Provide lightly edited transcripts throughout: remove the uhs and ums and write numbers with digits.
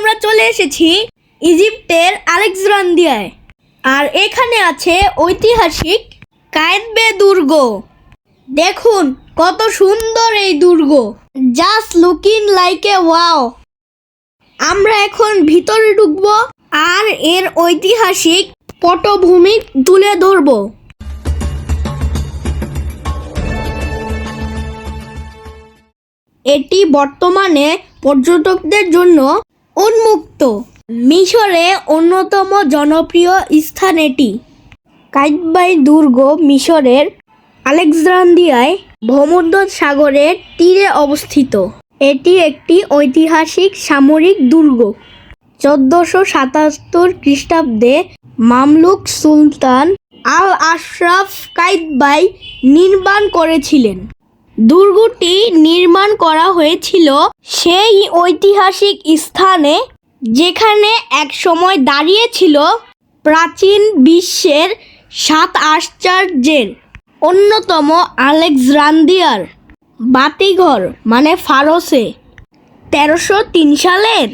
আমরা চলে এসেছি ইজিপ্টের আলেকজান্দ্রিয়ায়। আর এখানে আছে ঐতিহাসিক কায়েতবে দুর্গ। দেখুন কত সুন্দর এই দুর্গ, just looking like a wow. আমরা এখন ভিতরে ঢুকবো আর এর ঐতিহাসিক পটভূমি তুলে ধরবো। এটি বর্তমানে পর্যটকদের জন্য উন্মুক্ত। মিশরে অন্যতম জনপ্রিয় স্থান এটি। কায়েতবে দুর্গ মিশরের আলেকজান্দ্রিয়ায় ভূমধ্যসাগরের তীরে অবস্থিত। এটি একটি ঐতিহাসিক সামরিক দুর্গ। 1477 খ্রিস্টাব্দে মামলুক সুলতান আল আশরাফ কায়েতবে নির্মাণ করেছিলেন। দুর্গটি নির্মাণ করা হয়েছিল সেই ঐতিহাসিক স্থানে যেখানে একসময় দাঁড়িয়েছিল প্রাচীন বিশ্বের 7 আশ্চর্যের অন্যতম আলেকজান্দ্রিয়ার বাতিঘর, মানে ফারসে 1303 সালের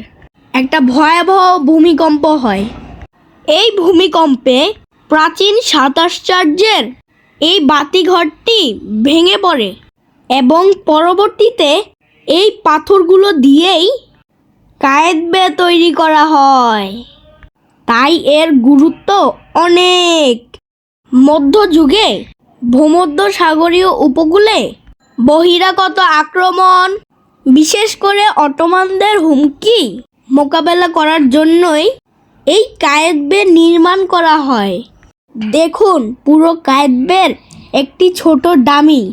একটা ভয়াবহ ভূমিকম্প হয়। এই ভূমিকম্পে প্রাচীন 7 আশ্চর্যের এই বাতিঘরটি ভেঙে পড়ে এবং পরবর্তীতে এই পাথরগুলো দিয়েই কায়েতবে তৈরি করা হয়। তাই এর গুরুত্ব অনেক। মধ্যযুগে ভূমধ্যসাগরীয় উপকূলে বহিরাগত আক্রমণ, বিশেষ করে অটোমানদের হুমকি মোকাবেলা করার জন্যই এই কায়েতবে নির্মাণ করা হয়। দেখুন পুরো কায়েতবের একটি ছোট ডামি।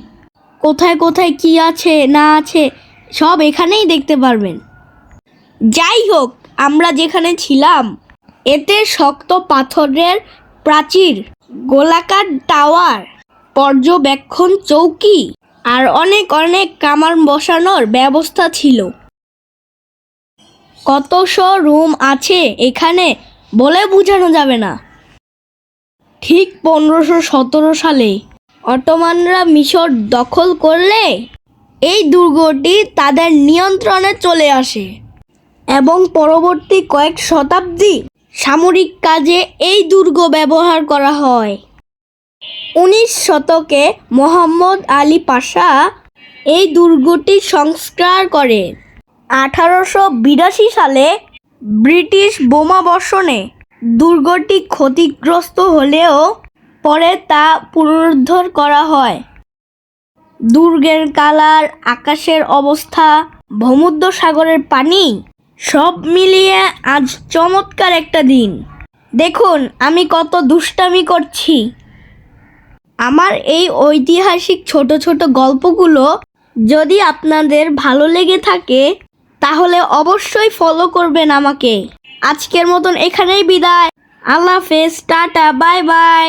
কোথায় কোথায় কি আছে না আছে সব এখানেই দেখতে পারবেন। যাই হোক, আমরা যেখানে ছিলাম এতে শক্ত পাথরের প্রাচীর, গোলাকার টাওয়ার, পর্যবেক্ষণ চৌকি আর অনেক কামান বসানোর ব্যবস্থা ছিল। কতশো রুম আছে এখানে বলে বোঝানো যাবে না। ঠিক 1517 সালে অটোমানরা মিশর দখল করলে এই দুর্গটি তাদের নিয়ন্ত্রণে চলে আসে এবং পরবর্তী কয়েক শতাব্দী সামরিক কাজে এই দুর্গ ব্যবহার করা হয়। 19 শতকে মোহাম্মদ আলী পাশা এই দুর্গটি সংস্কার করে। 1882 সালে ব্রিটিশ বোমাবর্ষণে দুর্গটি ক্ষতিগ্রস্ত হলেও পরে তা পুনরুদ্ধার করা হয়। দুর্গের কালার, আকাশের অবস্থা, ভূমধ্যসাগরের পানি সব মিলিয়ে আজ চমৎকার একটা দিন। দেখুন আমি কত দুষ্টামি করছি। আমার এই ঐতিহাসিক ছোট ছোট গল্পগুলো যদি আপনাদের ভালো লেগে থাকে তাহলে অবশ্যই ফলো করবেন আমাকে। আজকের মতন এখানেই বিদায়। আল্লাহ হাফেজ, টাটা, বাই বাই।